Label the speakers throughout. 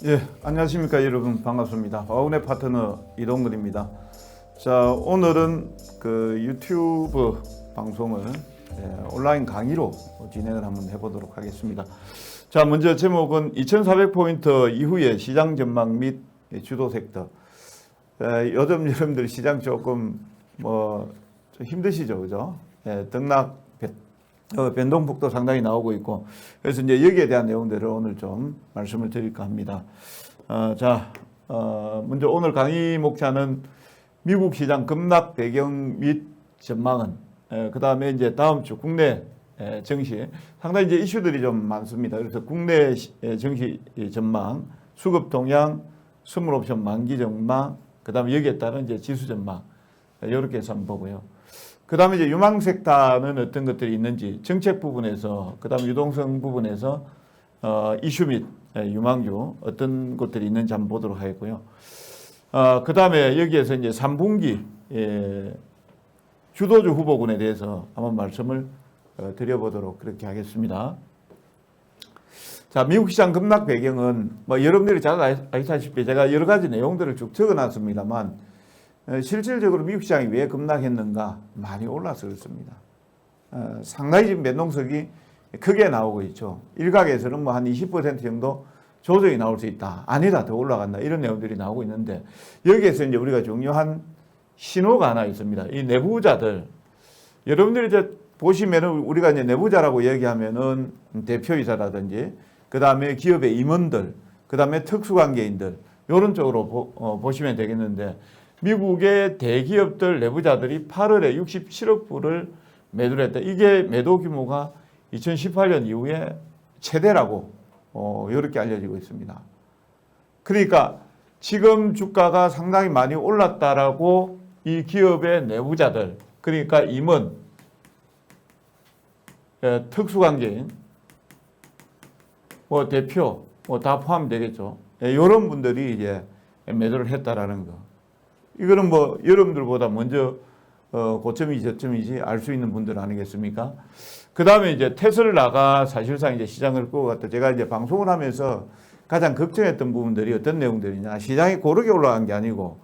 Speaker 1: 예, 안녕하십니까 여러분, 반갑습니다. 와운의 파트너 이동근입니다. 자, 오늘은 그 유튜브 방송을 온라인 강의로 진행을 한번 해보도록 하겠습니다. 자, 먼저 제목은 2400포인트 이후의 시장 전망 및 주도 섹터. 요즘 여러분들 시장 조금 좀 힘드시죠, 그죠? 등락 변동폭도 상당히 나오고 있고, 그래서 이제 여기에 대한 내용들을 오늘 좀 말씀을 드릴까 합니다. 먼저 오늘 강의 목차는 미국 시장 급락 배경 및 전망은, 그 다음에 이제 다음 주 국내 증시, 상당히 이제 이슈들이 좀 많습니다. 그래서 국내 증시 전망, 수급 동향, 선물 옵션 만기 전망, 그 다음에 여기에 따른 이제 지수 전망, 이렇게 해서 한번 보고요. 그 다음에 이제 유망 섹터는 어떤 것들이 있는지, 정책 부분에서, 그 다음 유동성 부분에서 이슈 및 유망주 어떤 것들이 있는지 한번 보도록 하겠고요. 그 다음에 여기에서 이제 3분기 주도주 후보군에 대해서 한번 말씀을 드려보도록 그렇게 하겠습니다. 자, 미국 시장 급락 배경은 여러분들이 잘 아시다시피 제가 여러 가지 내용들을 쭉 적어놨습니다만, 실질적으로 미국 시장이 왜 급락했는가? 많이 올라서 그렇습니다. 상당히 지금 변동성이 크게 나오고 있죠. 일각에서는 한 20% 정도 조정이 나올 수 있다. 아니다, 더 올라간다. 이런 내용들이 나오고 있는데, 여기에서 이제 우리가 중요한 신호가 하나 있습니다. 이 내부자들, 여러분들이 이제 보시면은 우리가 이제 내부자라고 얘기하면은 대표이사라든지, 그 다음에 기업의 임원들, 그 다음에 특수관계인들, 이런 쪽으로 보시면 되겠는데, 미국의 대기업들 내부자들이 8월에 67억 불을 매도를 했다. 이게 매도 규모가 2018년 이후에 최대라고 이렇게 알려지고 있습니다. 그러니까 지금 주가가 상당히 많이 올랐다라고 이 기업의 내부자들, 그러니까 임원, 특수관계인, 대표, 다 포함되겠죠. 이런 분들이 이제 매도를 했다라는 거. 이거는 여러분들보다 먼저 고점이 저점이지 알 수 있는 분들 아니겠습니까? 그 다음에 이제 테슬라가 사실상 이제 시장을 끌고 갔다. 제가 이제 방송을 하면서 가장 걱정했던 부분들이 어떤 내용들이냐. 시장이 고르게 올라간 게 아니고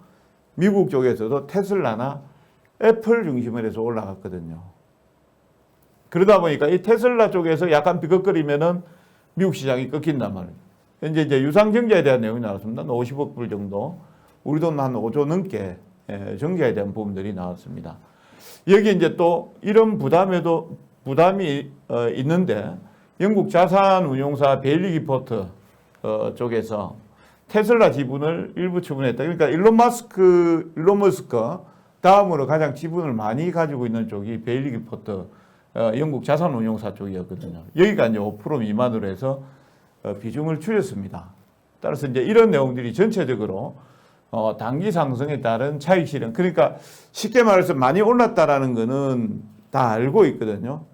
Speaker 1: 미국 쪽에서도 테슬라나 애플 중심으로 해서 올라갔거든요. 그러다 보니까 이 테슬라 쪽에서 약간 비걱거리면은 미국 시장이 꺾인단 말이에요. 현재 이제 유상증자에 대한 내용이 나왔습니다. 50억 불 정도. 우리 돈 한 5조 넘게 정자에 대한 부분들이 나왔습니다. 여기 이제 또 이런 부담이 있는데, 영국 자산운용사 베일리 기포트 쪽에서 테슬라 지분을 일부 처분했다. 그러니까 일론 머스크 다음으로 가장 지분을 많이 가지고 있는 쪽이 베일리 기포트 영국 자산운용사 쪽이었거든요. 여기가 이제 5% 미만으로 해서 비중을 줄였습니다. 따라서 이제 이런 내용들이 전체적으로 단기 상승에 따른 차익 실현. 그러니까 쉽게 말해서 많이 올랐다라는 거는 다 알고 있거든요.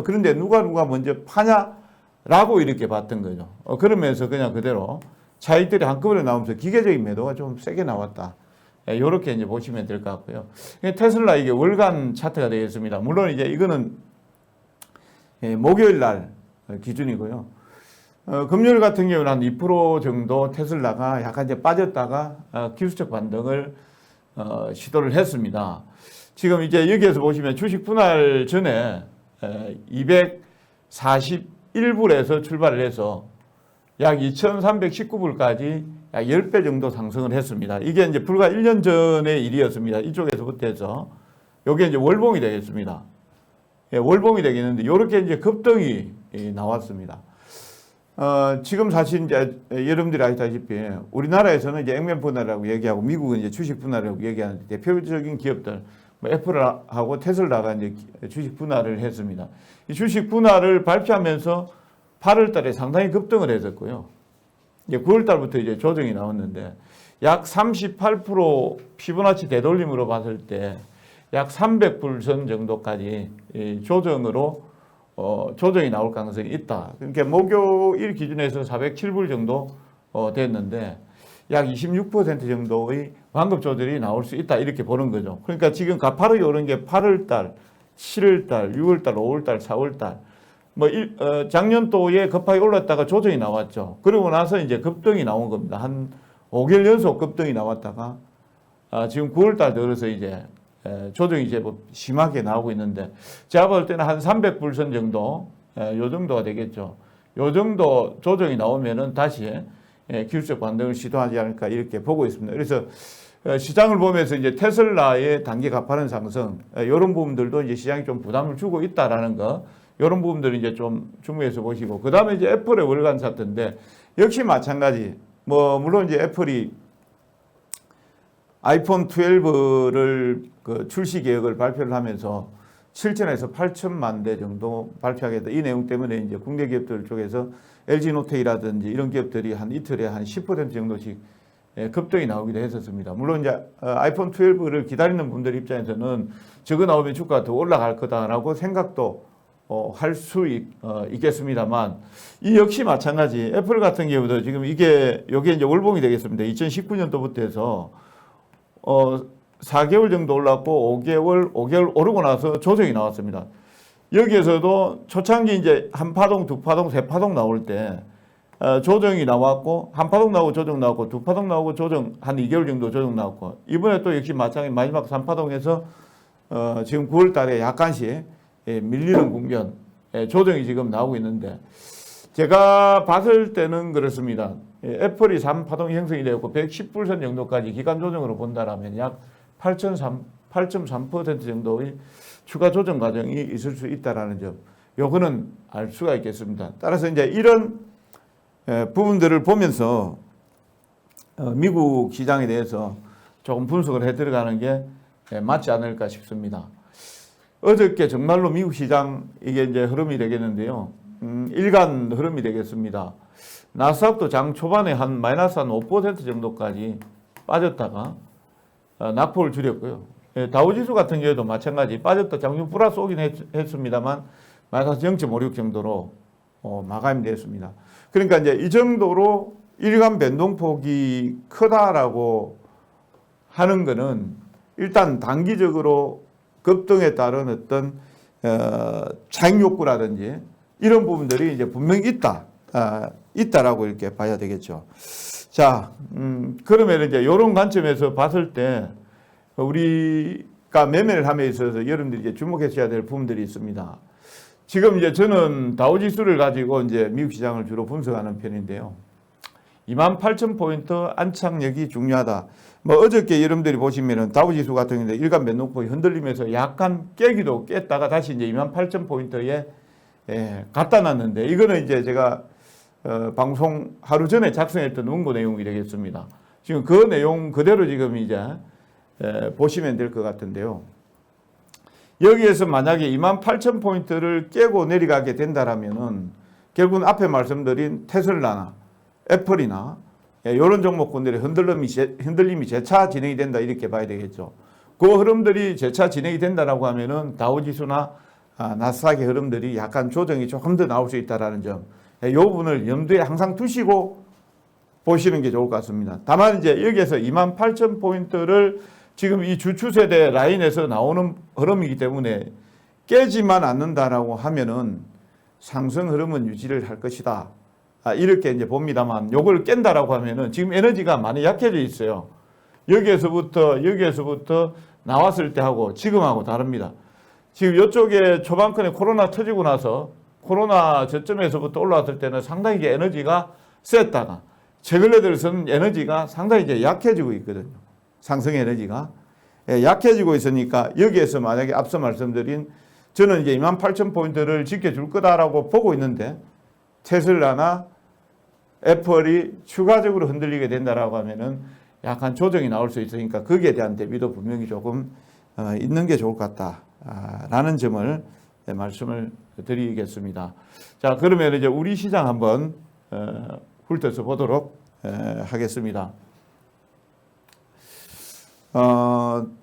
Speaker 1: 그런데 누가 먼저 파냐라고 이렇게 봤던 거죠. 그러면서 그냥 그대로 차익들이 한꺼번에 나오면서 기계적인 매도가 좀 세게 나왔다. 이렇게 이제 보시면 될 것 같고요. 테슬라 이게 월간 차트가 되겠습니다. 물론 이제 이거는 목요일 날 기준이고요. 금요일 같은 경우는 한 2% 정도 테슬라가 약간 이제 빠졌다가 기술적 반등을 시도를 했습니다. 지금 이제 여기에서 보시면 주식 분할 전에 241불에서 출발을 해서 약 2319불까지 약 10배 정도 상승을 했습니다. 이게 이제 불과 1년 전의 일이었습니다. 이쪽에서부터 해서 이게 이제 월봉이 되겠습니다. 월봉이 되겠는데 이렇게 이제 급등이 나왔습니다. 지금 사실 이제 여러분들이 아시다시피 우리나라에서는 이제 액면 분할이라고 얘기하고 미국은 이제 주식 분할이라고 얘기하는데, 대표적인 기업들 애플하고 테슬라가 이제 주식 분할을 했습니다. 이 주식 분할을 발표하면서 8월 달에 상당히 급등을 했었고요. 이제 9월 달부터 이제 조정이 나왔는데 약 38% 피보나치 되돌림으로 봤을 때 약 300불 선 정도까지 조정이 나올 가능성이 있다. 그러니까 목요일 기준에서 407불 정도 됐는데 약 26% 정도의 완급 조절이 나올 수 있다. 이렇게 보는 거죠. 그러니까 지금 가파르게 오른 게 8월 달, 7월 달, 6월 달, 5월 달, 4월 달 작년도에 급하게 올랐다가 조정이 나왔죠. 그러고 나서 이제 급등이 나온 겁니다. 한 5개월 연속 급등이 나왔다가 지금 9월달 들어서 이제 조정이 제법 심하게 나오고 있는데 제가 볼 때는 한 300불선 정도 요 정도가 되겠죠. 요 정도 조정이 나오면은 다시 기술적 반등을 시도하지 않을까 이렇게 보고 있습니다. 그래서 시장을 보면서 이제 테슬라의 단기 가파른 상승 이런 부분들도 이제 시장이 좀 부담을 주고 있다라는 거 이런 부분들을 이제 좀 주목해서 보시고 그 다음에 이제 애플의 월간 차트인데 역시 마찬가지 물론 이제 애플이 아이폰 12를 그 출시 계획을 발표를 하면서 7천에서 8천만 대 정도 발표하겠다. 이 내용 때문에 이제 국내 기업들 쪽에서 LG노텍이라든지 이런 기업들이 한 이틀에 한 10% 정도씩 급등이 나오기도 했었습니다. 물론 이제 아이폰 12를 기다리는 분들 입장에서는 저거 나오면 주가가 더 올라갈 거다라고 생각도 할 수 있겠습니다만 이 역시 마찬가지 애플 같은 경우도 지금 이게 이제 월봉이 되겠습니다. 2019년도부터 해서 4개월 정도 올랐고 5개월 오르고 나서 조정이 나왔습니다. 여기에서도 초창기 이제 한 파동, 두 파동, 세 파동 나올 때 조정이 나왔고 한 파동 나오고 조정 나왔고 두 파동 나오고 조정 한 2개월 정도 조정 나왔고 이번에 또 역시 마찬가지 마지막 3파동에서 지금 9월 달에 약간씩 밀리는 국면 조정이 지금 나오고 있는데 제가 봤을 때는 그렇습니다. 애플이 3파동이 형성이 되었고 110불선 정도까지 기간 조정으로 본다라면 약 8.3% 정도의 추가 조정 과정이 있을 수 있다라는 점, 요거는 알 수가 있겠습니다. 따라서 이제 이런 부분들을 보면서 미국 시장에 대해서 조금 분석을 해 들어가는 게 맞지 않을까 싶습니다. 어저께 정말로 미국 시장 이게 이제 흐름이 되겠는데요. 일간 흐름이 되겠습니다. 나스닥도 장 초반에 한 마이너스 한 5% 정도까지 빠졌다가 낙폭을 줄였고요. 다우지수 같은 경우에도 마찬가지 빠졌다 장중 플러스 오긴 했습니다만 마이너스 0.56 정도로 마감이 됐습니다. 그러니까 이제 이 정도로 일간 변동폭이 크다라고 하는 거는 일단 단기적으로 급등에 따른 어떤 차익 욕구라든지 이런 부분들이 이제 분명히 있다라고 이렇게 봐야 되겠죠. 자, 그러면 이제 이런 관점에서 봤을 때 우리가 매매를 함에 있어서 여러분들이 이제 주목하셔야 될 부분들이 있습니다. 지금 이제 저는 다우지수를 가지고 이제 미국 시장을 주로 분석하는 편인데요. 28,000포인트 안착력이 중요하다. 어저께 여러분들이 보시면은 다우지수 같은 경우에 일간 변동폭이 흔들리면서 약간 깨기도 깼다가 다시 이제 28,000포인트에 갖다 놨는데 이거는 이제 제가 방송 하루 전에 작성했던 원고 내용이 되겠습니다. 지금 그 내용 그대로 지금 이제 보시면 될 것 같은데요. 여기에서 만약에 28,000포인트를 깨고 내려가게 된다라면은 결국은 앞에 말씀드린 테슬라나 애플이나 이런 종목군들의 흔들림이 재차 진행이 된다 이렇게 봐야 되겠죠. 그 흐름들이 재차 진행이 된다라고 하면은 다우지수나 나스닥의 흐름들이 약간 조정이 조금 더 나올 수 있다라는 점, 이 부분을 염두에 항상 두시고 보시는 게 좋을 것 같습니다. 다만 이제 여기에서 28,000포인트를 지금 이 주추세대 라인에서 나오는 흐름이기 때문에 깨지만 않는다라고 하면은 상승 흐름은 유지를 할 것이다. 이렇게 이제 봅니다만 요걸 깬다라고 하면은 지금 에너지가 많이 약해져 있어요. 여기에서부터 나왔을 때 하고 지금하고 다릅니다. 지금 이쪽에 초반권에 코로나 터지고 나서 코로나 저점에서부터 올라왔을 때는 상당히 이제 에너지가 셌다가 최근에 들어서는 에너지가 상당히 이제 약해지고 있거든요. 상승 에너지가 약해지고 있으니까 여기에서 만약에 앞서 말씀드린 저는 이제 28,000포인트를 지켜줄 거다라고 보고 있는데 테슬라나 애플이 추가적으로 흔들리게 된다라고 하면은 약간 조정이 나올 수 있으니까 거기에 대한 대비도 분명히 조금 있는 게 좋을 것 같다라는 점을 말씀을 드리겠습니다. 자, 그러면 이제 우리 시장 한번 훑어서 보도록 하겠습니다.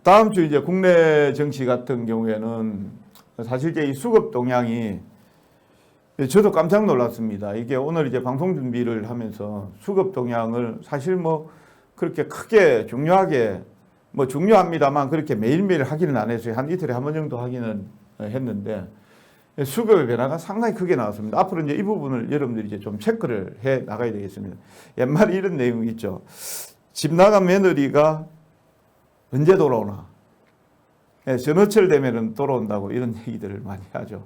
Speaker 1: 다음 주 이제 국내 정치 같은 경우에는 사실 이제 이 수급 동향이 저도 깜짝 놀랐습니다. 이게 오늘 이제 방송 준비를 하면서 수급 동향을 사실 그렇게 크게 중요하게 중요합니다만 그렇게 매일매일 확인은 안 했어요. 한 이틀에 한 번 정도 확인은 했는데 수급의 변화가 상당히 크게 나왔습니다. 앞으로 이제 이 부분을 여러분들이 이제 좀 체크를 해 나가야 되겠습니다. 옛말에 이런 내용이 있죠. 집 나간 며느리가 언제 돌아오나? 전어철 되면은 돌아온다고 이런 얘기들을 많이 하죠.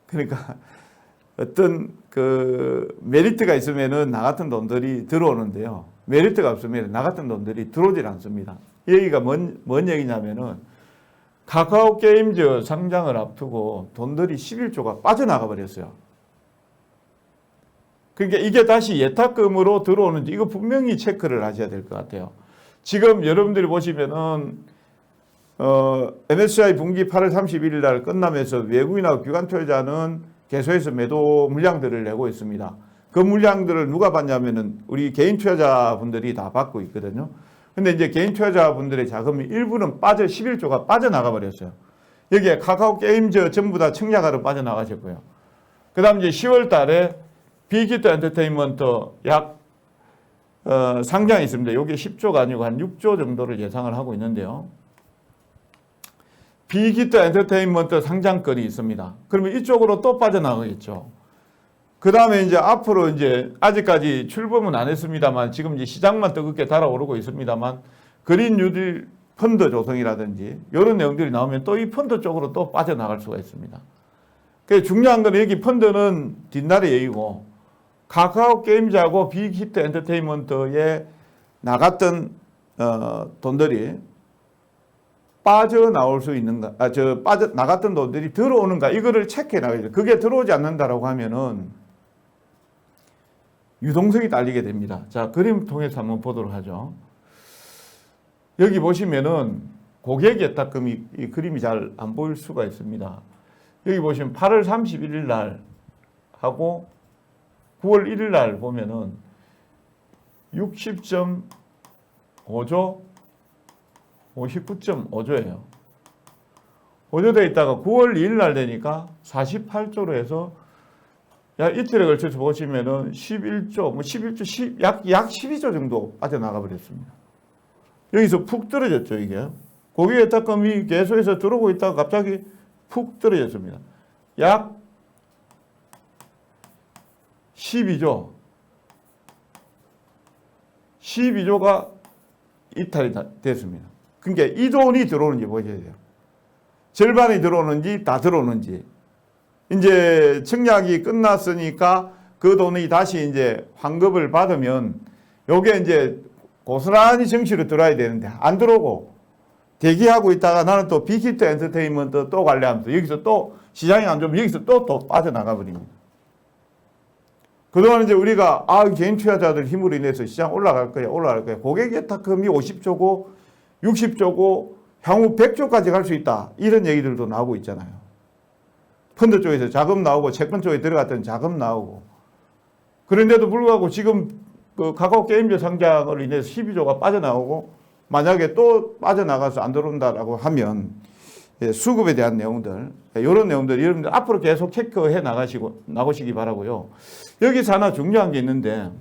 Speaker 1: 그러니까 어떤 그 메리트가 있으면은 나 같은 돈들이 들어오는데요. 메리트가 없으면 나 같은 돈들이 들어오질 않습니다. 이 얘기가 뭔 얘기냐면은 카카오 게임즈 상장을 앞두고 돈들이 11조가 빠져나가 버렸어요. 그러니까 이게 다시 예탁금으로 들어오는지 이거 분명히 체크를 하셔야 될 것 같아요. 지금 여러분들이 보시면은 MSCI 분기 8월 31일 날 끝나면서 외국인하고 기관 투자자는 계속해서 매도 물량들을 내고 있습니다. 그 물량들을 누가 받냐면은 우리 개인 투자자분들이 다 받고 있거든요. 근데 이제 개인 투자자분들의 자금이 일부는 11조가 빠져나가 버렸어요. 여기에 카카오 게임즈 전부 다 청약하러 빠져나가셨고요. 그 다음 이제 10월 달에 빅히트 엔터테인먼트 약 상장이 있습니다. 여기 10조가 아니고 한 6조 정도를 예상을 하고 있는데요. 빅히트 엔터테인먼트 상장권이 있습니다. 그러면 이쪽으로 또 빠져나가겠죠. 그 다음에 이제 앞으로 이제 아직까지 출범은 안 했습니다만 지금 이제 시장만 뜨겁게 달아오르고 있습니다만 그린 뉴딜 펀드 조성이라든지 이런 내용들이 나오면 또 이 펀드 쪽으로 또 빠져나갈 수가 있습니다. 그래서 중요한 건 여기 펀드는 뒷날의 얘기고 카카오 게임즈하고 빅히트 엔터테인먼트에 나갔던 돈들이 빠져나올 수 있는가, 나갔던 돈들이 들어오는가, 이거를 체크해 나가야죠. 그게 들어오지 않는다라고 하면은 유동성이 딸리게 됩니다. 자, 그림 통해서 한번 보도록 하죠. 여기 보시면은 고객 예탁금이 이 그림이 잘 안 보일 수가 있습니다. 여기 보시면 8월 31일 날 하고 9월 1일 날 보면은 60.5조, 59.5조예요. 5조 돼 있다가 9월 2일 날 되니까 48조로 해서 이틀에 걸쳐서 보시면은 11조, 11조, 약 12조 정도 빠져나가 버렸습니다. 여기서 푹 떨어졌죠, 이게. 고객 예탁금이 계속해서 들어오고 있다가 갑자기 푹 떨어졌습니다. 약 12조. 12조가 이탈이 됐습니다. 그러니까 이 돈이 들어오는지 보셔야 돼요. 절반이 들어오는지 다 들어오는지. 이제 청약이 끝났으니까 그 돈이 다시 이제 환급을 받으면 요게 이제 고스란히 정시로 들어와야 되는데 안 들어오고 대기하고 있다가 나는 또 빅히트 엔터테인먼트 또 관리하면서 여기서 또 시장이 안 좋으면 여기서 또 빠져나가 버립니다. 그동안 이제 우리가 개인 투자자들 힘으로 인해서 시장 올라갈 거야. 고객 예탁금이 50조고 60조고 향후 100조까지 갈 수 있다. 이런 얘기들도 나오고 있잖아요. 펀드 쪽에서 자금 나오고 채권 쪽에 들어갔던 자금 나오고. 그런데도 불구하고 지금 그 카카오 게임즈 상장으로 인해서 12조가 빠져나오고 만약에 또 빠져나가서 안 들어온다라고 하면 수급에 대한 내용들, 이런 내용들 여러분들 앞으로 계속 체크해 나가시기 바라고요. 여기서 하나 중요한 게 있는데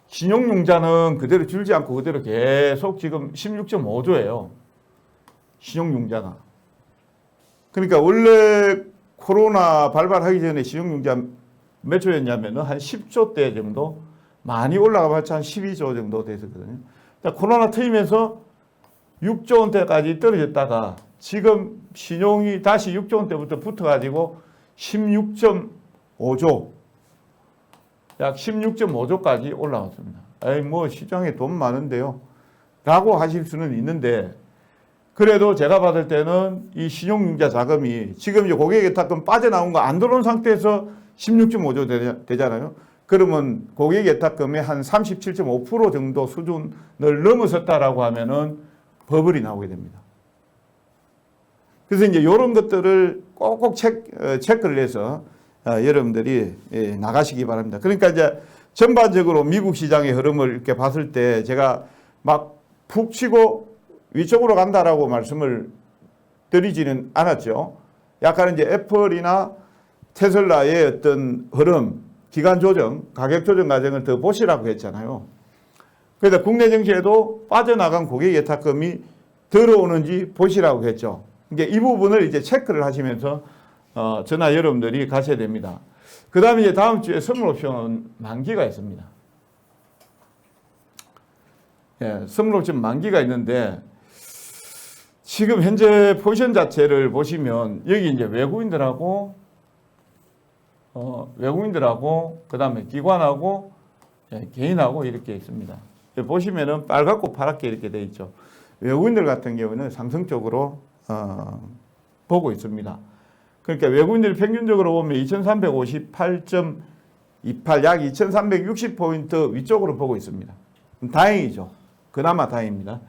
Speaker 1: 신용융자는 그대로 줄지 않고 그대로 계속 지금 16.5조예요. 신용융자가. 그러니까 원래 코로나 발발하기 전에 신용융자 몇 조였냐면 한 10조대 정도 많이 올라가봤자 한 12조 정도 됐었거든요. 코로나 터지면서 6조 원대까지 떨어졌다가 지금 신용이 다시 6조 원대부터 붙어가지고 16.5조, 약 16.5조까지 올라왔습니다. 뭐 시장에 돈 많은데요 라고 하실 수는 있는데 그래도 제가 받을 때는 이 신용융자 자금이 지금 이제 고객 예탁금 빠져나온 거 안 들어온 상태에서 16.5조 되잖아요. 그러면 고객 예탁금의 한 37.5% 정도 수준을 넘어섰다라고 하면은 버블이 나오게 됩니다. 그래서 이제 이런 것들을 꼭꼭 체크를 해서 여러분들이 나가시기 바랍니다. 그러니까 이제 전반적으로 미국 시장의 흐름을 이렇게 봤을 때 제가 막 푹 치고 위쪽으로 간다라고 말씀을 드리지는 않았죠. 약간 이제 애플이나 테슬라의 어떤 흐름, 기간 조정, 가격 조정 과정을 더 보시라고 했잖아요. 그래서 국내 증시에도 빠져나간 고객 예탁금이 들어오는지 보시라고 했죠. 이제 이 부분을 이제 체크를 하시면서 저나 여러분들이 가셔야 됩니다. 그 다음에 이제 다음 주에 선물 옵션 만기가 있습니다. 예, 선물 옵션 만기가 있는데 지금 현재 포지션 자체를 보시면 여기 이제 외국인들하고 그 다음에 기관하고 개인하고 이렇게 있습니다. 보시면은 빨갛고 파랗게 이렇게 되어 있죠. 외국인들 같은 경우는 상승 쪽으로 보고 있습니다. 그러니까 외국인들 평균적으로 보면 2358.28 약 2360포인트 위쪽으로 보고 있습니다. 다행이죠. 그나마 다행입니다.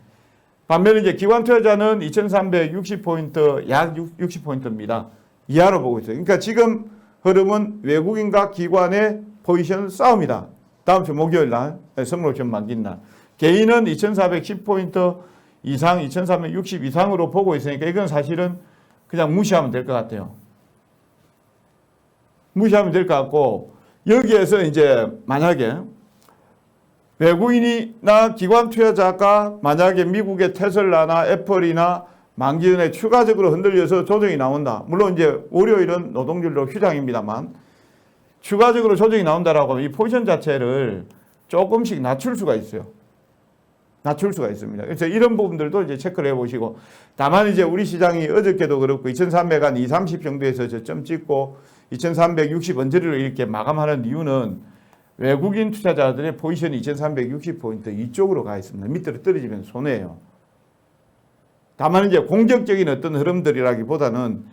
Speaker 1: 반면에 이제 기관 투자자는 2360포인트 약 60포인트입니다. 이하로 보고 있어요. 그러니까 지금 흐름은 외국인과 기관의 포지션 싸움이다. 다음 주 목요일 날 선물 옵션 만긴 날. 개인은 2410포인트 이상, 2360 이상으로 보고 있으니까 이건 사실은 그냥 무시하면 될 것 같아요. 무시하면 될 것 같고 여기에서 이제 만약에 외국인이나 기관 투자자가 만약에 미국의 테슬라나 애플이나 만기 전에 추가적으로 흔들려서 조정이 나온다. 물론 이제 월요일은 노동절로 휴장입니다만 추가적으로 조정이 나온다라고 하면 이 포지션 자체를 조금씩 낮출 수가 있어요. 낮출 수가 있습니다. 그래서 이런 부분들도 이제 체크를 해보시고 다만 이제 우리 시장이 어저께도 그렇고 2300 한 230 정도에서 저점 찍고 2360 언저리를 이렇게 마감하는 이유는 외국인 투자자들의 포지션이 2360포인트 이쪽으로 가 있습니다. 밑으로 떨어지면 손해예요. 다만 이제 공격적인 어떤 흐름들이라기보다는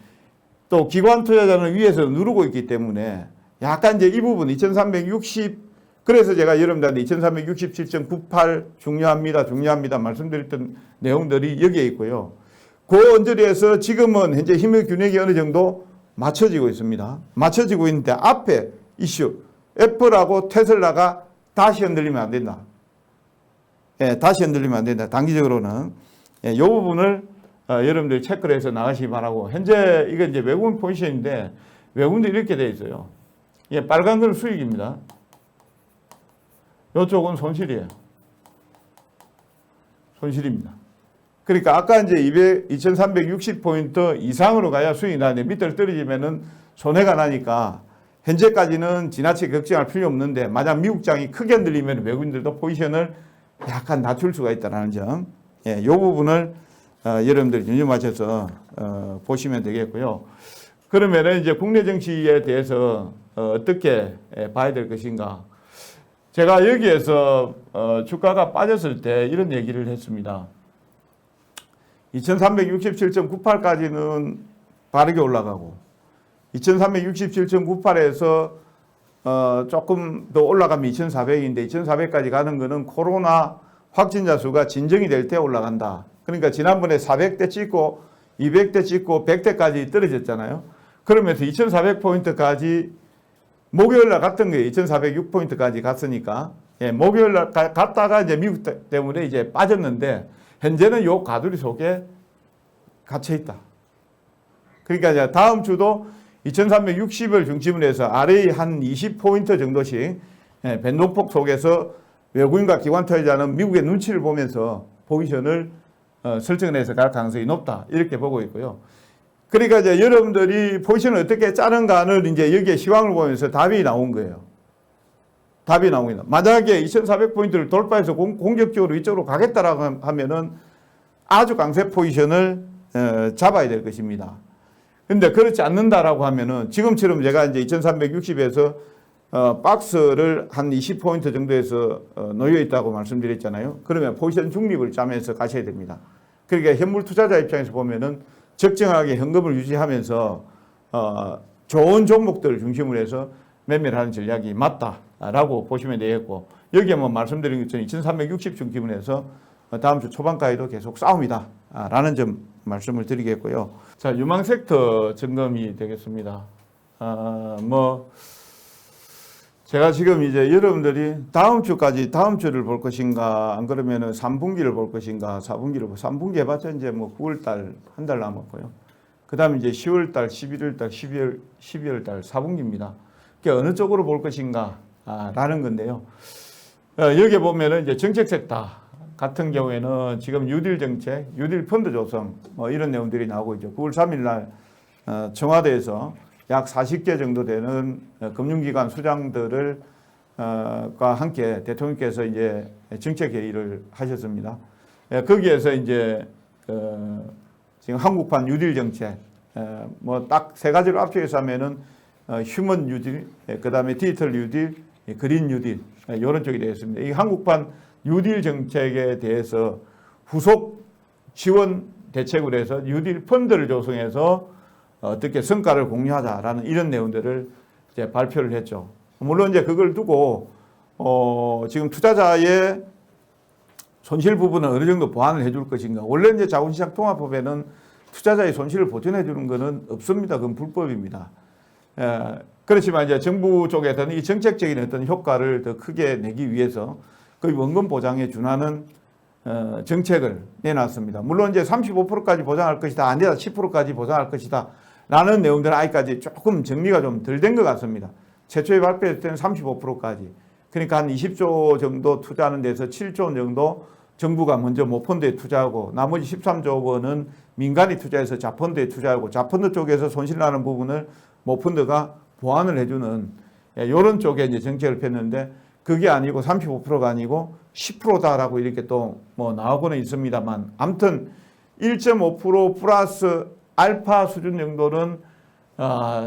Speaker 1: 또 기관 투자자는 위에서 누르고 있기 때문에 약간 이제 이 부분 2360 그래서 제가 여러분들한테 2367.98 중요합니다 말씀드렸던 내용들이 여기에 있고요. 그 언저리에서 지금은 현재 힘의 균형이 어느 정도 맞춰지고 있습니다. 맞춰지고 있는데 앞에 이슈 애플하고 테슬라가 다시 흔들리면 안 된다. 예, 다시 흔들리면 안 된다. 단기적으로는 이 부분을 여러분들 체크를 해서 나가시기 바라고. 현재 이건 이제 외국인 포지션인데 외국인도 이렇게 되어 있어요. 예, 빨간 건 수익입니다. 이쪽은 손실이에요. 손실입니다. 그러니까 아까 이제 2360포인트 이상으로 가야 수익이 나는데 밑으로 떨어지면은 손해가 나니까 현재까지는 지나치게 걱정할 필요 없는데 만약 미국장이 크게 흔들리면 외국인들도 포지션을 약간 낮출 수가 있다는 점. 예, 이 부분을 여러분들이 유념하셔서 보시면 되겠고요. 그러면은 이제 국내 정치에 대해서 어떻게 봐야 될 것인가. 제가 여기에서 주가가 빠졌을 때 이런 얘기를 했습니다. 2367.98까지는 바르게 올라가고 2367.98에서 조금 더 올라가면 2400인데 2400까지 가는 거는 코로나 확진자 수가 진정이 될 때 올라간다. 그러니까 지난번에 400대 찍고 200대 찍고 100대까지 떨어졌잖아요. 그러면서 2400포인트까지 목요일 날 갔던 거예요. 2406포인트까지 갔으니까. 예, 목요일 날 갔다가 이제 미국 때문에 이제 빠졌는데 현재는 요 가두리 속에 갇혀 있다. 그러니까 이제 다음 주도 2360을 중심으로 해서 아래의 한 20포인트 정도씩 변동폭 속에서 외국인과 기관 투자자는 미국의 눈치를 보면서 포지션을 설정해서 갈 가능성이 높다. 이렇게 보고 있고요. 그러니까 이제 여러분들이 포지션을 어떻게 짜는가를 이제 여기에 시황을 보면서 답이 나온 거예요. 답이 나옵니다. 만약에 2400포인트를 돌파해서 공격적으로 이쪽으로 가겠다라고 하면은 아주 강세 포지션을 잡아야 될 것입니다. 근데 그렇지 않는다라고 하면은 지금처럼 제가 이제 2360에서 박스를 한 20포인트 정도에서 놓여 있다고 말씀드렸잖아요. 그러면 포지션 중립을 짜면서 가셔야 됩니다. 그러니까 현물 투자자 입장에서 보면은 적정하게 현금을 유지하면서 좋은 종목들을 중심으로 해서 매매를 하는 전략이 맞다라고 보시면 되겠고 여기에 뭐 말씀드린 것처럼 2360 중심으로 해서 다음 주 초반까지도 계속 싸움이다 라는 점 말씀을 드리겠고요. 자, 유망 섹터 점검이 되겠습니다. 제가 지금 이제 여러분들이 다음 주까지 다음 주를 볼 것인가 안 그러면은 3분기를 볼 것인가 4분기를 3분기 해봤자 이제 뭐 9월달 한 달 남았고요. 그 다음에 이제 10월달, 11월달, 12월달 4분기입니다. 그게 어느 쪽으로 볼 것인가 라는 건데요. 여기 보면은 이제 정책 섹터 같은 경우에는 지금 뉴딜 정책, 뉴딜 펀드 조성 이런 내용들이 나오고 있죠. 9월 3일 날 청와대에서 약 40개 정도 되는 금융기관 수장들을 과 함께 대통령께서 이제 정책 회의를 하셨습니다. 거기에서 이제 지금 한국판 뉴딜 정책 뭐 딱 세 가지로 압축해서 하면은 휴먼 뉴딜, 그다음에 디지털 뉴딜, 그린 뉴딜 이런 쪽이 되겠습니다. 이 한국판 뉴딜 정책에 대해서 후속 지원 대책으로 해서 뉴딜 펀드를 조성해서 어떻게 성과를 공유하자라는 이런 내용들을 이제 발표를 했죠. 물론 이제 그걸 두고 지금 투자자의 손실 부분은 어느 정도 보완을 해줄 것인가. 원래 이제 자본시장 통합법에는 투자자의 손실을 보전해 주는 것은 없습니다. 그건 불법입니다. 그렇지만 이제 정부 쪽에서는 이 정책적인 어떤 효과를 더 크게 내기 위해서 거의 원금 보장에 준하는 정책을 내놨습니다. 물론 이제 35%까지 보장할 것이다. 안 되다 10%까지 보장할 것이다. 라는 내용들은 아직까지 조금 정리가 좀 덜 된 것 같습니다. 최초에 발표했을 때는 35%까지. 그러니까 한 20조 정도 투자하는 데서 7조 원 정도 정부가 먼저 모펀드에 투자하고 나머지 13조 원은 민간이 투자해서 자펀드에 투자하고 자펀드 쪽에서 손실 나는 부분을 모펀드가 보완을 해주는 이런 쪽에 이제 정책을 폈는데 그게 아니고 35%가 아니고 10%다라고 이렇게 또 뭐 나오고는 있습니다만 아무튼 1.5% 플러스 알파 수준 정도는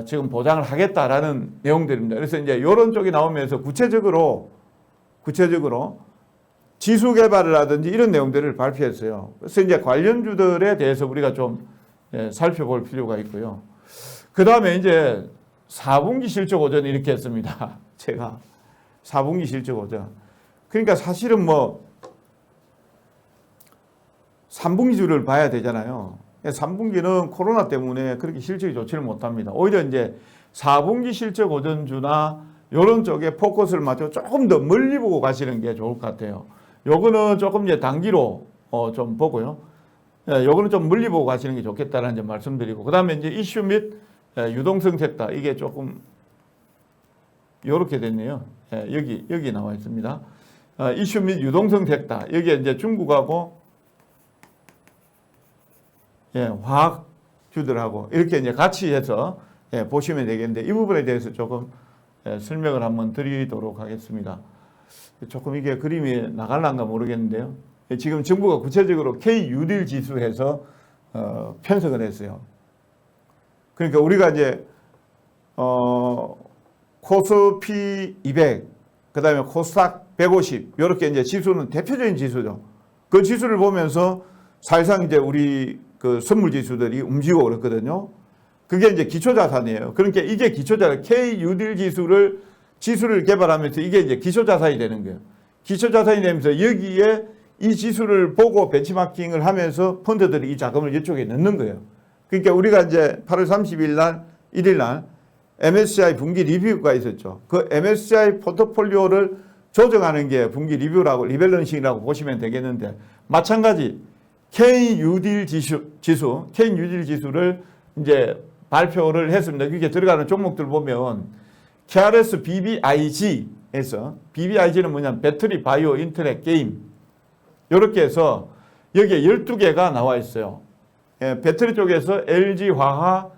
Speaker 1: 지금 보장을 하겠다라는 내용들입니다. 그래서 이제 이런 쪽이 나오면서 구체적으로 지수 개발을 하든지 이런 내용들을 발표했어요. 그래서 이제 관련주들에 대해서 우리가 좀 살펴볼 필요가 있고요. 그 다음에 이제 4분기 실적 오전 이렇게 했습니다. 제가 4분기 실적 오전. 그러니까 사실은 뭐 3분기 주를 봐야 되잖아요. 3분기는 코로나 때문에 그렇게 실적이 좋지를 못합니다. 오히려 이제 4분기 실적 오전주나 이런 쪽에 포커스를 맞춰 조금 더 멀리 보고 가시는 게 좋을 것 같아요. 요거는 조금 이제 단기로 좀 보고요. 요거는 좀 멀리 보고 가시는 게 좋겠다라는 점 말씀드리고, 그 다음에 이제 이슈 및 유동성 섹터, 이게 조금 요렇게 됐네요. 여기 나와 있습니다. 이슈 및 유동성 섹터, 여기에 이제 중국하고 화학주들하고 이렇게 이제 같이 해서 보시면 되겠는데, 이 부분에 대해서 조금 설명을 한번 드리도록 하겠습니다. 조금 이게 그림이 나갈란가 모르겠는데요. 지금 정부가 구체적으로 K-뉴딜 지수해서 편성을 했어요. 그러니까 우리가 이제 코스피 200, 그 다음에 코스닥 150 이렇게 이제 지수는 대표적인 지수죠. 그 지수를 보면서 사실상 이제 우리 그 선물 지수들이 움직이고 그렇거든요. 그게 이제 기초자산이에요. 그러니까 이게 기초자산, K-뉴딜 지수를 개발하면서 이게 이제 기초자산이 되는 거예요. 기초자산이 되면서 여기에 이 지수를 보고 벤치마킹을 하면서 펀드들이 이 자금을 이쪽에 넣는 거예요. 그러니까 우리가 이제 8월 30일 날, 1일 날 MSCI 분기 리뷰가 있었죠. 그 MSCI 포트폴리오를 조정하는 게 분기 리뷰라고, 리밸런싱이라고 보시면 되겠는데, 마찬가지 K-뉴딜 K-뉴딜 지수를 이제 발표를 했습니다. 그게 들어가는 종목들 보면 KRS BBIG에서, BBIG는 뭐냐면 배터리, 바이오, 인터넷, 게임 이렇게 해서 여기에 12개가 나와 있어요. 배터리 쪽에서 LG화학,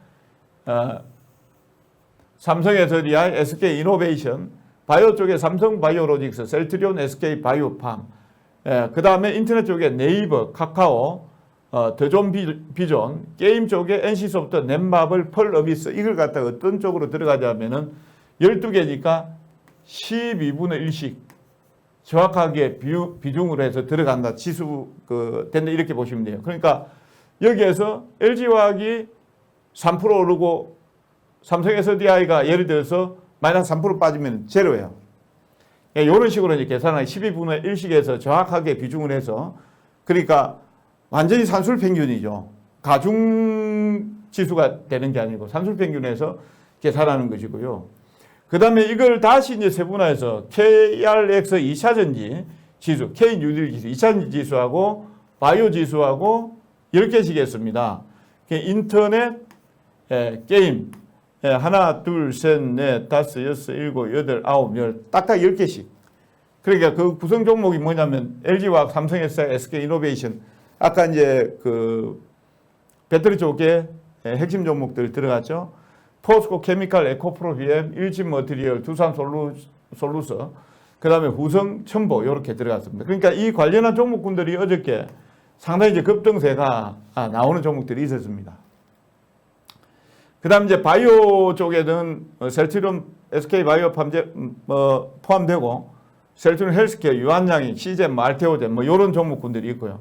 Speaker 1: 삼성에서리아, SK이노베이션, 바이오 쪽에 삼성바이오로직스, 셀트리온, SK바이오팜, 그 다음에 인터넷 쪽에 네이버, 카카오, 더존 비존, 게임 쪽에 NC소프트, 넷마블, 펄어비스, 이걸 갖다가 어떤 쪽으로 들어가자면은 12개니까 12분의 1씩 정확하게 비중으로 해서 들어간다. 지수 된다. 이렇게 보시면 돼요. 그러니까 여기에서 LG화학이 3% 오르고 삼성SDI가 예를 들어서 마이너스 3% 빠지면 제로예요. 이런 식으로 이제 계산하기 12분의 1씩에서 정확하게 비중을 해서, 그러니까 완전히 산술평균이죠. 가중지수가 되는 게 아니고 산술평균에서 계산하는 것이고요. 그 다음에 이걸 다시 이제 세분화해서 KRX 2차전지 지수, K-뉴딜 지수, 2차전지 지수하고 바이오 지수하고 10개씩 했습니다. 인터넷, 게임, 하나, 둘, 셋, 넷, 다섯, 여섯, 일곱, 여덟, 아홉, 열, 딱딱 10개씩. 그러니까 그 구성 종목이 뭐냐면 LG화학, 삼성SI, SK이노베이션, 아까 이제 그 배터리 쪽에 핵심 종목들 들어갔죠. 포스코 케미칼, 에코프로 비엠, 일진 머티리얼, 두산 솔루스, 그 다음에 후성 첨보 이렇게 들어갔습니다. 그러니까 이 관련한 종목군들이 어저께 상당히 이제 급등세가 나오는 종목들이 있었습니다. 그 다음 이제 바이오 쪽에는 셀트리온, SK 바이오 포함되고 셀트리온 헬스케어, 유한양이, 시젠, 알테오젠 뭐 이런 종목군들이 있고요.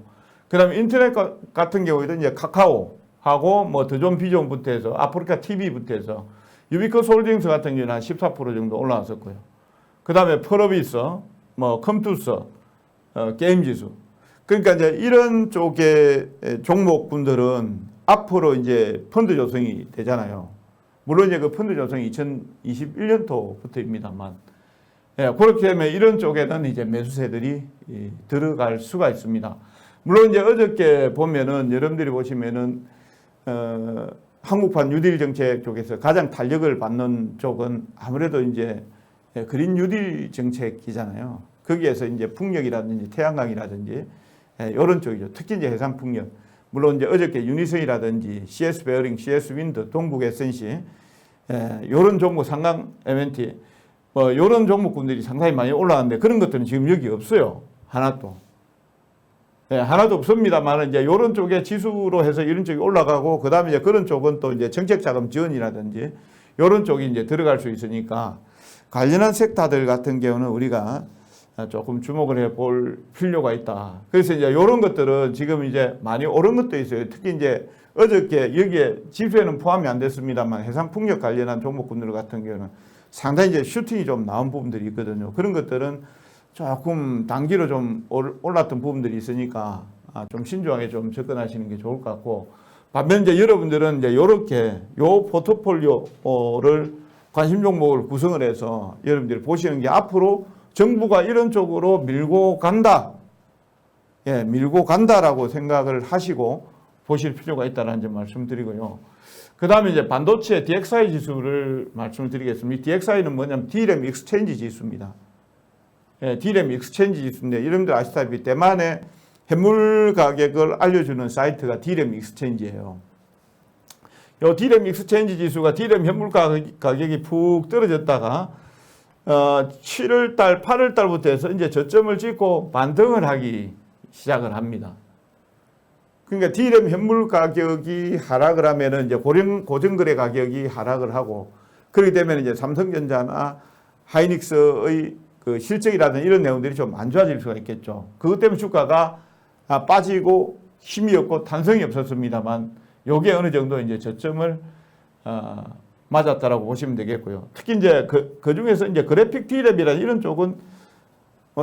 Speaker 1: 그 다음에 인터넷 같은 경우에는 이제 카카오하고 뭐 더존 비존부터 해서 아프리카 TV부터 해서 유비커스 홀딩스 같은 경우는 한 14% 정도 올라왔었고요. 그 다음에 펄어비스, 뭐 컴투스, 게임지수. 그러니까 이제 이런 쪽의 종목군들은 앞으로 이제 펀드 조성이 되잖아요. 물론 이제 그 펀드 조성이 2021년도부터입니다만, 그렇게 되면 이런 쪽에는 이제 매수세들이 들어갈 수가 있습니다. 물론 이제 어저께 보면은 여러분들이 보시면은 한국판 뉴딜 정책 쪽에서 가장 탄력을 받는 쪽은 아무래도 이제 그린 뉴딜 정책이잖아요. 거기에서 이제 풍력이라든지 태양광이라든지 이런 쪽이죠. 특히 이제 해상 풍력. 물론 이제 어저께 유니선이라든지 CS 베어링, CS 윈드, 동국 에센시 이런 종목 상강 MNT 뭐 이런 종목군들이 상당히 많이 올라왔는데 그런 것들은 지금 여기 없어요. 하나도. 하나도 없습니다만 이제 이런 쪽에 지수로 해서 이런 쪽이 올라가고 그 다음에 이제 그런 쪽은 또 이제 정책자금 지원이라든지 이런 쪽이 이제 들어갈 수 있으니까 관련한 섹터들 같은 경우는 우리가 조금 주목을 해 볼 필요가 있다. 그래서 이제 이런 것들은 지금 이제 많이 오른 것도 있어요. 특히 이제 어저께 여기에 지수에는 포함이 안 됐습니다만 해상 풍력 관련한 종목군들 같은 경우는 상당히 이제 슈팅이 좀 나온 부분들이 있거든요. 그런 것들은 조금 단기로 좀 올랐던 부분들이 있으니까 좀 신중하게 좀 접근하시는 게 좋을 것 같고 반면 이제 여러분들은 이제 이렇게 요 포트폴리오를 관심 종목을 구성을 해서 여러분들이 보시는 게 앞으로 정부가 이런 쪽으로 밀고 간다. 밀고 간다라고 생각을 하시고 보실 필요가 있다는 점 말씀드리고요. 그 다음에 이제 반도체 DXI 지수를 말씀을 드리겠습니다. DXI는 뭐냐면 DRAM 익스체인지 지수입니다. DRAM 익스체인지 지수인데 여러분들 아시다시피 대만의 해물 가격을 알려주는 사이트가 DRAM 익스체인지예요. 이 DRAM 익스체인지 지수가 DRAM 현물 가격이 푹 떨어졌다가 7월달, 8월달부터 해서 이제 저점을 찍고 반등을 하기 시작을 합니다. 그러니까 DRAM 현물 가격이 하락을 하면은 이제 고정거래 가격이 하락을 하고 그렇게 되면 이제 삼성전자나 하이닉스의 그 실적이라든지 이런 내용들이 좀 안 좋아질 수가 있겠죠. 그것 때문에 주가가 빠지고 힘이 없고 탄성이 없었습니다만 요게 어느 정도 이제 저점을 맞았다라고 보시면 되겠고요. 특히 이제 그 중에서 이제 그래픽 D랩이라는 이런 쪽은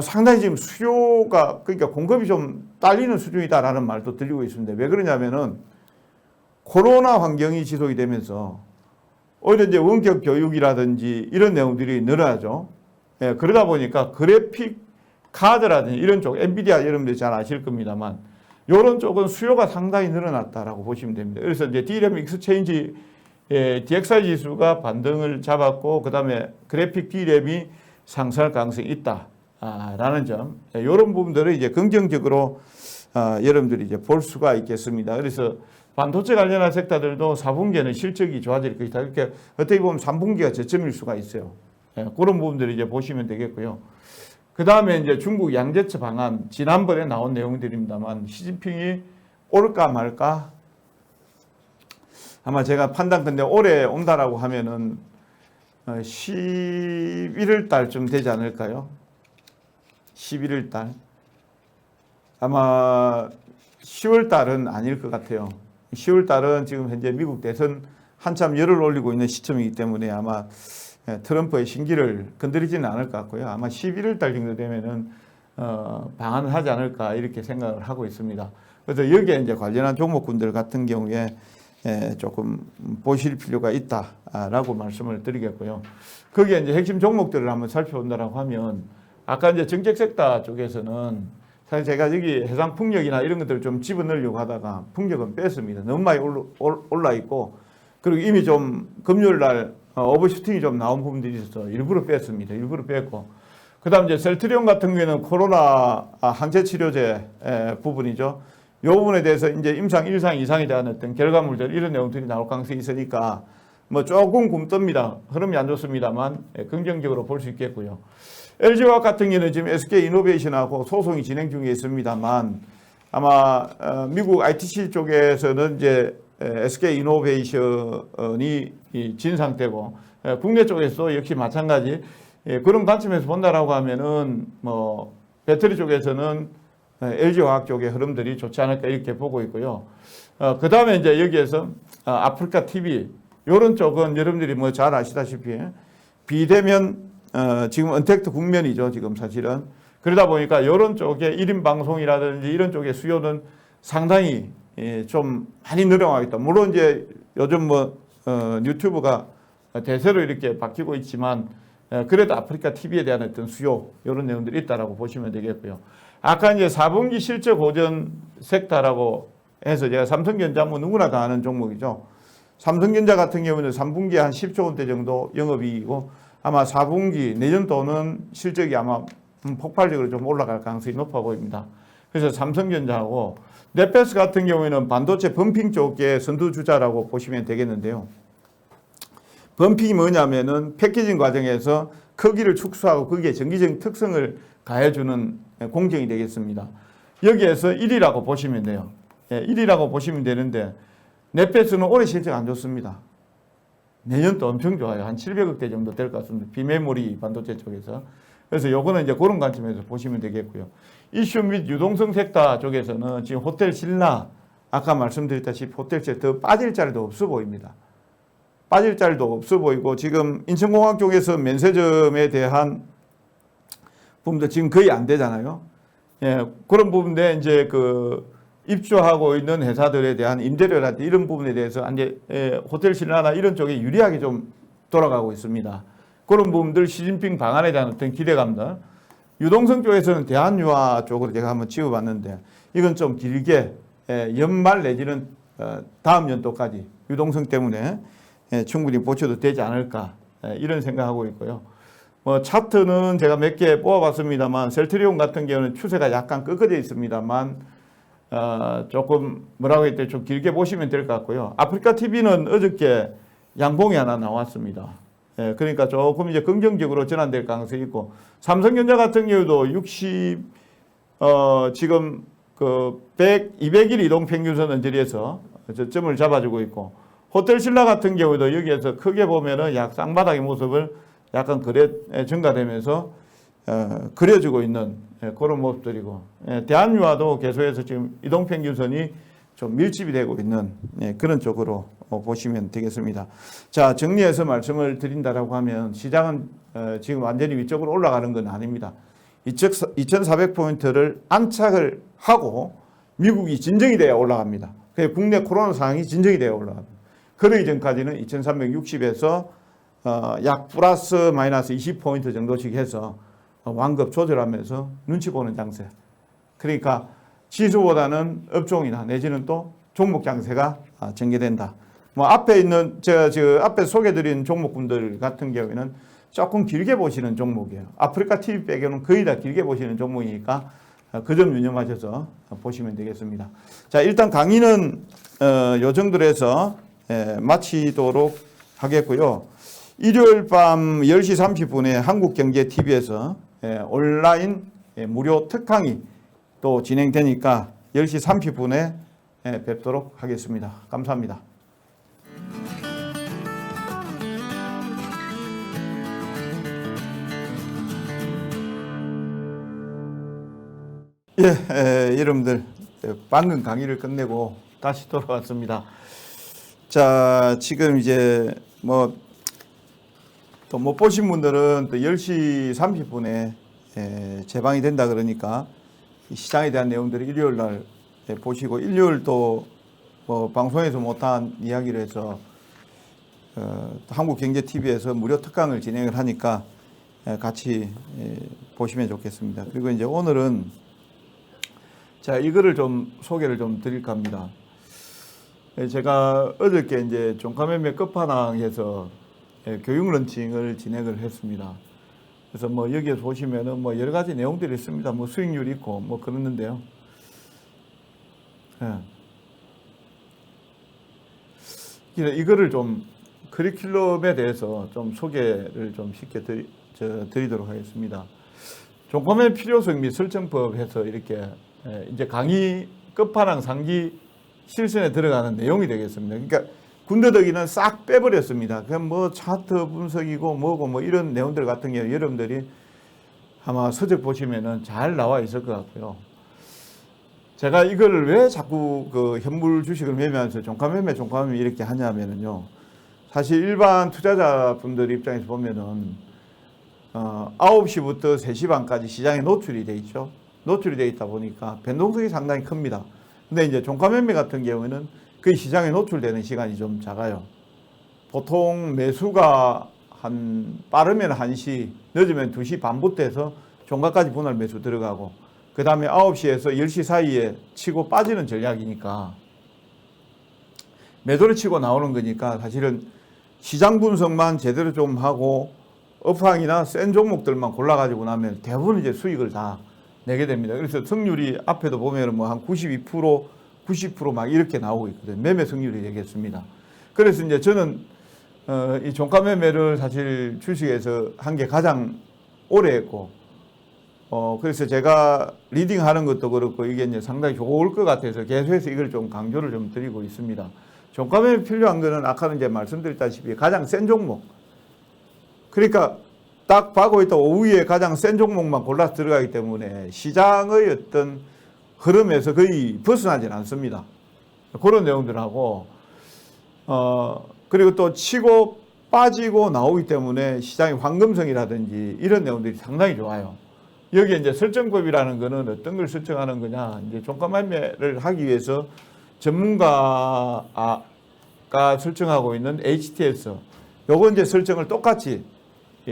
Speaker 1: 상당히 지금 수요가 그러니까 공급이 좀 딸리는 수준이다라는 말도 들리고 있습니다. 왜 그러냐면은 코로나 환경이 지속이 되면서 오히려 이제 원격 교육이라든지 이런 내용들이 늘어나죠. 그러다 보니까 그래픽 카드라든지 이런 쪽, 엔비디아 여러분들 잘 아실 겁니다만 이런 쪽은 수요가 상당히 늘어났다라고 보시면 됩니다. 그래서 이제 D램 익스체인지 DXI 지수가 반등을 잡았고 그 다음에 그래픽 D램이 상승할 가능성이 있다라는 점, 이런 부분들을 이제 긍정적으로 여러분들이 이제 볼 수가 있겠습니다. 그래서 반도체 관련한 섹터들도 4분기에는 실적이 좋아질 것이다. 이렇게 어떻게 보면 3분기가 저점일 수가 있어요. 그런 부분들을 이제 보시면 되겠고요. 그 다음에 이제 중국 양제처 방안, 지난번에 나온 내용들입니다만 시진핑이 올까 말까? 아마 제가 판단컨대 올해 온다라고 하면은 11월 달쯤 되지 않을까요? 11월 달. 아마 10월 달은 아닐 것 같아요. 10월 달은 지금 현재 미국 대선 한참 열을 올리고 있는 시점이기 때문에 아마 트럼프의 신기를 건드리지는 않을 것 같고요. 아마 11월 달 정도 되면은 방한을 하지 않을까 이렇게 생각을 하고 있습니다. 그래서 여기에 이제 관련한 종목군들 같은 경우에 조금 보실 필요가 있다라고 말씀을 드리겠고요. 거기에 이제 핵심 종목들을 한번 살펴본다라고 하면 아까 이제 정책 섹터 쪽에서는 사실 제가 여기 해상 풍력이나 이런 것들을 좀 집어넣으려고 하다가 풍력은 뺐습니다. 너무 많이 올라 있고 그리고 이미 좀 금요일 날 오버슈팅이 좀 나온 부분들이 있어서 일부러 뺐습니다. 일부러 뺐고 그 다음 이제 셀트리온 같은 경우에는 코로나 항체 치료제 부분이죠. 이 부분에 대해서 이제 임상 1상, 2상에 대한 어떤 결과물들 이런 내용들이 나올 가능성이 있으니까 뭐 조금 굼뜹니다. 흐름이 안 좋습니다만 긍정적으로 볼 수 있겠고요. LG화학 같은 경우는 지금 SK이노베이션하고 소송이 진행 중에 있습니다만 아마 미국 ITC 쪽에서는 이제 SK이노베이션이 진 상태고 국내 쪽에서도 역시 마찬가지 그런 관점에서 본다라고 하면은 뭐 배터리 쪽에서는 LG화학 쪽의 흐름들이 좋지 않을까 이렇게 보고 있고요. 그 다음에 이제 여기에서 아프리카 TV 이런 쪽은 여러분들이 뭐 잘 아시다시피 비대면 지금 언택트 국면이죠. 지금 사실은 그러다 보니까 이런 쪽에 1인 방송이라든지 이런 쪽의 수요는 상당히 좀 많이 늘어나겠다. 물론 이제 요즘 뭐 유튜브가 대세로 이렇게 바뀌고 있지만 그래도 아프리카 TV에 대한 어떤 수요 이런 내용들이 있다라고 보시면 되겠고요. 아까 이제 4분기 실적 고전 섹터라고 해서 제가 삼성전자 뭐 누구나 다 아는 종목이죠. 삼성전자 같은 경우는 3분기에 한 10조 원대 정도 영업이익이고 아마 4분기 내년도는 실적이 아마 폭발적으로 좀 올라갈 가능성이 높아 보입니다. 그래서 삼성전자하고 넷패스 같은 경우에는 반도체 범핑 쪽의 선두주자라고 보시면 되겠는데요. 범핑이 뭐냐면은 패키징 과정에서 크기를 축소하고 거기에 전기적인 특성을 가해주는 공정이 되겠습니다. 여기에서 1위라고 보시면 돼요. 1위라고 보시면 되는데 넷패스는 올해 실적 안 좋습니다. 내년도 엄청 좋아요. 한 700억대 정도 될 것 같습니다. 비메모리 반도체 쪽에서. 그래서 요거는 이제 그런 관점에서 보시면 되겠고요. 이슈 및 유동성 섹터 쪽에서는 지금 호텔 신라 아까 말씀드렸다시피 호텔채 더 빠질 자리도 없어 보입니다. 빠질 자리도 없어 보이고 지금 인천공항 쪽에서 면세점에 대한 부분도 지금 거의 안 되잖아요. 예, 그런 부분에 이제 그 입주하고 있는 회사들에 대한 임대료라든지 이런 부분에 대해서 이제 호텔 신라나 이런 쪽에 유리하게 좀 돌아가고 있습니다. 그런 부분들 시진핑 방안에 대한 어떤 기대감들. 유동성 쪽에서는 대한유화 쪽으로 제가 한번 찍어봤는데 이건 좀 길게 연말 내지는 다음 연도까지 유동성 때문에 충분히 보셔도 되지 않을까 이런 생각하고 있고요. 뭐 차트는 제가 몇 개 뽑아봤습니다만 셀트리온 같은 경우는 추세가 약간 꺾어져 있습니다만 조금 뭐라고 했더니 좀 길게 보시면 될 것 같고요. 아프리카 TV는 어저께 양봉이 하나 나왔습니다. 그러니까 조금 이제 긍정적으로 전환될 가능성이 있고 삼성전자 같은 경우도 지금 그 200일 이동 평균선 언저리에서 저점을 잡아주고 있고 호텔신라 같은 경우도 여기에서 크게 보면은 약 쌍바닥의 모습을 약간 증가되면서 그려주고 있는 그런 모습들이고 대한유화도 계속해서 지금 이동평균선이 좀 밀집이 되고 있는 그런 쪽으로 보시면 되겠습니다. 자, 정리해서 말씀을 드린다라고 하면 시장은 지금 완전히 위쪽으로 올라가는 건 아닙니다. 2400포인트를 안착을 하고 미국이 진정이 돼야 올라갑니다. 그래서 국내 코로나 상황이 진정이 돼야 올라갑니다. 그 이전까지는 2360에서 약 플러스 마이너스 20포인트 정도씩 해서 완급 조절하면서 눈치 보는 장세. 그러니까 지수보다는 업종이나 내지는 또 종목 장세가 전개된다. 뭐 앞에 있는 제가 지금 앞에 소개드린 종목군들 같은 경우에는 조금 길게 보시는 종목이에요. 아프리카 TV 빼고는 거의 다 길게 보시는 종목이니까 그 점 유념하셔서 보시면 되겠습니다. 자, 일단 강의는 요 정도로 해서 마치도록 하겠고요. 일요일 밤 10시 30분에 한국경제TV에서 온라인 무료 특강이 또 진행되니까 10시 30분에 뵙도록 하겠습니다. 감사합니다. 여러분들 방금 강의를 끝내고 다시 돌아왔습니다. 자, 지금 이제 뭐 또 못 보신 분들은 또 10시 30분에 재방이 된다 그러니까 시장에 대한 내용들을 일요일 날 보시고 일요일 또 뭐 방송에서 못한 이야기를 해서 한국경제TV에서 무료 특강을 진행을 하니까 같이 보시면 좋겠습니다. 그리고 이제 오늘은 자, 이거를 좀 소개를 좀 드릴까 합니다. 제가 어저께 이제 종가매매 끝판왕에서 교육 런칭을 진행을 했습니다. 그래서 뭐 여기에 보시면은 뭐 여러 가지 내용들이 있습니다. 뭐 수익률이 있고 뭐 그러는데요. 예. 이거를 좀 커리큘럼에 대해서 좀 소개를 좀 쉽게 드리도록 하겠습니다. 종감의 필요성 및 설정법 해서 이렇게 이제 강의 끝판왕 상기 실선에 들어가는 내용이 되겠습니다. 그러니까 군더더기는 싹 빼버렸습니다. 그냥 뭐 차트 분석이고 뭐고 뭐 이런 내용들 같은 경우 여러분들이 아마 서적 보시면은 잘 나와 있을 것 같고요. 제가 이걸 왜 자꾸 그 현물 주식을 매매하면서 종가매매 이렇게 하냐면은요. 사실 일반 투자자분들 입장에서 보면은 9시부터 3시 반까지 시장에 노출이 돼 있죠. 노출이 돼 있다 보니까 변동성이 상당히 큽니다. 근데 이제 종가매매 같은 경우에는 그 시장에 노출되는 시간이 좀 작아요. 보통 매수가 빠르면 1시, 늦으면 2시 반부터 해서 종가까지 분할 매수 들어가고, 그 다음에 9시에서 10시 사이에 치고 빠지는 전략이니까, 매도를 치고 나오는 거니까 사실은 시장 분석만 제대로 좀 하고 업황이나 센 종목들만 골라가지고 나면 대부분 이제 수익을 다 내게 됩니다. 그래서 승률이 앞에도 보면 뭐 한 92%, 90% 막 이렇게 나오고 있거든요. 매매 승률이 되겠습니다. 그래서 이제 저는 이 종가 매매를 사실 주식에서 한 게 가장 오래 했고, 그래서 제가 리딩하는 것도 그렇고 이게 이제 상당히 좋을 것 같아서 계속해서 이걸 좀 강조를 좀 드리고 있습니다. 종가 매매 필요한 거는 아까는 이제 말씀드렸다시피 가장 센 종목. 그러니까 딱 봐고 있다 오후에 가장 센 종목만 골라서 들어가기 때문에 시장의 어떤 흐름에서 거의 벗어나질 않습니다. 그런 내용들하고, 그리고 또 치고 빠지고 나오기 때문에 시장의 황금성이라든지 이런 내용들이 상당히 좋아요. 여기에 이제 설정법이라는 거는 어떤 걸 설정하는 거냐, 이제 종가 매매를 하기 위해서 전문가가 설정하고 있는 HTS, 요거 이제 설정을 똑같이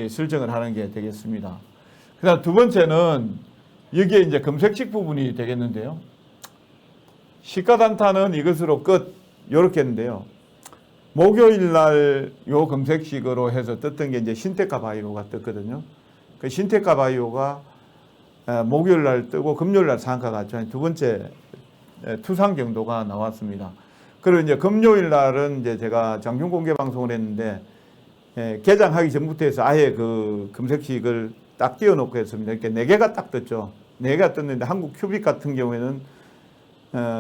Speaker 1: 설정을 하는 게 되겠습니다. 그 다음 두 번째는 여기에 이제 검색식 부분이 되겠는데요. 시가 단타는 이것으로 끝, 요렇게 했는데요. 목요일 날 요 검색식으로 해서 떴던 게 이제 신테카 바이오가 떴거든요. 그 신테카 바이오가 목요일 날 뜨고 금요일 날 상한가가 두 번째 투상 정도가 나왔습니다. 그리고 이제 금요일 날은 이제 제가 장중 공개 방송을 했는데 개장하기 전부터 해서 아예 그 검색식을 딱 띄워놓고 했습니다. 이렇게 4개가 딱 떴죠. 4개가 떴는데 한국 큐빅 같은 경우에는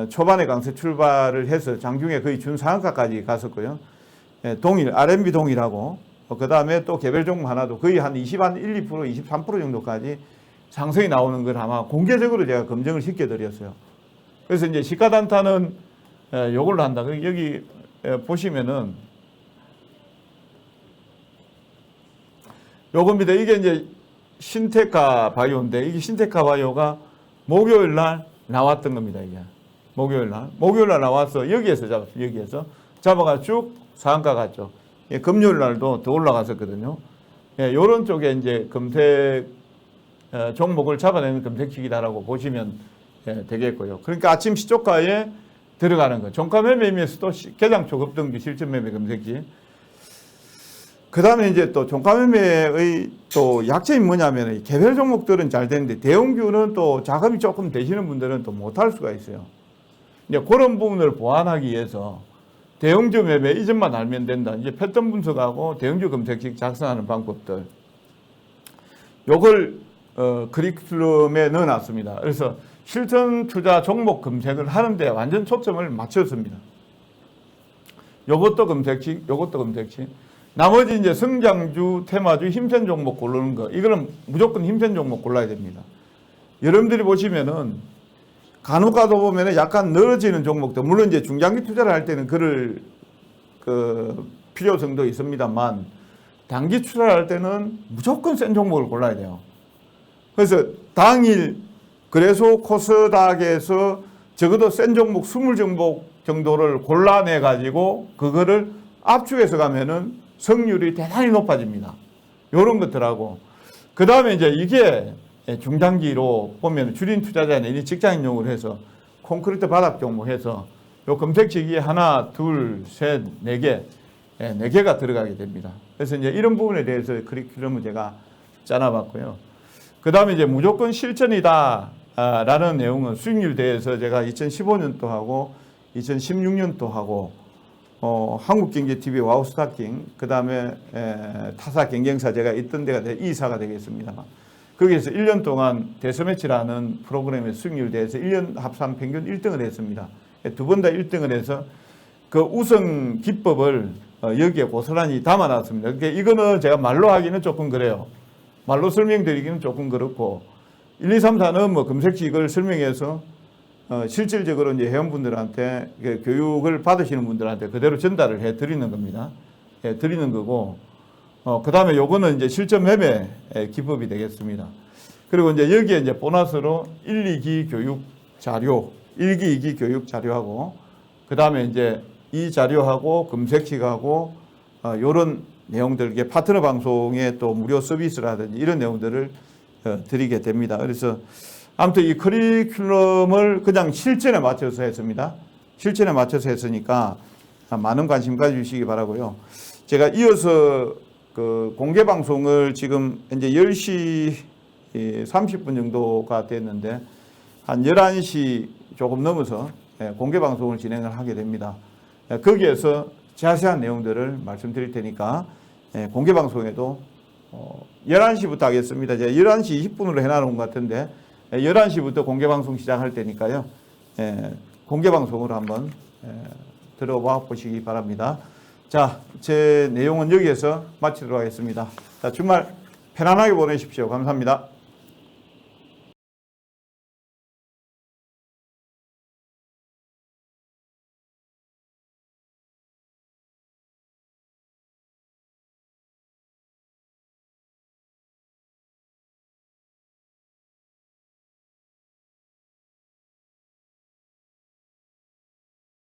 Speaker 1: 초반에 강세 출발을 해서 장중에 거의 준상한가까지 갔었고요. 동일, RMB 동일하고, 그 다음에 또 개별 종목 하나도 거의 한 1, 2%, 23% 정도까지 상승이 나오는 걸 아마 공개적으로 제가 검증을 시켜드렸어요. 그래서 이제 시가 단타는 요걸로 한다. 여기 보시면은 요겁니다. 이게 이제 신테카 바이오인데, 이게 신테카 바이오가 목요일 날 나왔던 겁니다. 이게 목요일 날 나와서 여기에서 잡았어요. 여기에서 잡아가 쭉 상한가 갔죠. 예, 금요일 날도 더 올라갔었거든요. 예, 요런 쪽에 이제 검색 종목을 잡아내는 검색식이다라고 보시면 되겠고요. 그러니까 아침 시초가에 들어가는 거. 종가 매매에서도 개장 초 급등주 실전 매매 검색식. 그 다음에 이제 또 종가 매매의 또 약점이 뭐냐면 개별 종목들은 잘 되는데 대형주는 또 자금이 조금 되시는 분들은 또 못할 수가 있어요. 이제 그런 부분을 보완하기 위해서 대형주 매매 이 점만 알면 된다. 이제 패턴 분석하고 대형주 검색식 작성하는 방법들. 요걸 커리큘럼에 넣어놨습니다. 그래서 실전 투자 종목 검색을 하는데 완전 초점을 맞췄습니다. 요것도 검색식, 요것도 검색식. 나머지 이제 성장주, 테마주, 힘센 종목 고르는 거. 이거는 무조건 힘센 종목 골라야 됩니다. 여러분들이 보시면은 간혹 가도 보면은 약간 늘어지는 종목도, 물론 이제 중장기 투자를 할 때는 그럴 필요성도 있습니다만, 단기 투자를 할 때는 무조건 센 종목을 골라야 돼요. 그래서 당일 그래서 코스닥에서 적어도 센 종목 20종목 정도를 골라내 가지고 그거를 압축해서 가면은 성률이 대단히 높아집니다. 요런 것들하고, 그 다음에 이제 이게 중장기로 보면 주린 투자자는 직장인용으로 해서 콘크리트 바닥 종목 해서 요 검색식이 하나, 둘, 셋, 4개, 4개가 들어가게 됩니다. 그래서 이제 이런 부분에 대해서 커리큘럼을 제가 짜놔봤고요. 그 다음에 이제 무조건 실전이다 라는 내용은 수익률 대회에서 제가 2015년도 하고 2016년도 하고 한국경제TV 와우스타킹 그 다음에 타사 경쟁사 제가 있던 데가 이사가 되겠습니다. 거기에서 1년 동안 데스매치라는 프로그램의 수익률 대회에서 1년 합산 평균 1등을 했습니다. 두 번 다 1등을 해서 그 우승 기법을 여기에 고스란히 담아놨습니다. 그러니까 이거는 제가 말로 하기는 조금 그래요. 말로 설명드리기는 조금 그렇고 1, 2, 3, 4는 뭐 검색시 이걸 설명해서 실질적으로 이제 회원분들한테 교육을 받으시는 분들한테 그대로 전달을 해 드리는 겁니다. 예, 드리는 거고, 그 다음에 요거는 이제 실전 매매 기법이 되겠습니다. 그리고 이제 여기에 이제 보너스로 1, 2기 교육 자료, 1기, 2기 교육 자료하고, 그 다음에 이제 이 자료하고 검색식하고, 요런 내용들, 이게 파트너 방송의 또 무료 서비스라든지 이런 내용들을 드리게 됩니다. 그래서 아무튼 이 커리큘럼을 그냥 실전에 맞춰서 했습니다. 실전에 맞춰서 했으니까 많은 관심 가져주시기 바라고요. 제가 이어서 그 공개 방송을 지금 이제 10시 30분 정도가 됐는데 한 11시 조금 넘어서 공개 방송을 진행을 하게 됩니다. 거기에서 자세한 내용들을 말씀드릴 테니까 공개 방송에도 11시부터 하겠습니다. 제가 11시 20분으로 해놔놓은 것 같은데 11시부터 공개방송 시작할 테니까요. 공개방송으로 한번 들어와 보시기 바랍니다. 자, 제 내용은 여기에서 마치도록 하겠습니다. 자, 주말 편안하게 보내십시오. 감사합니다.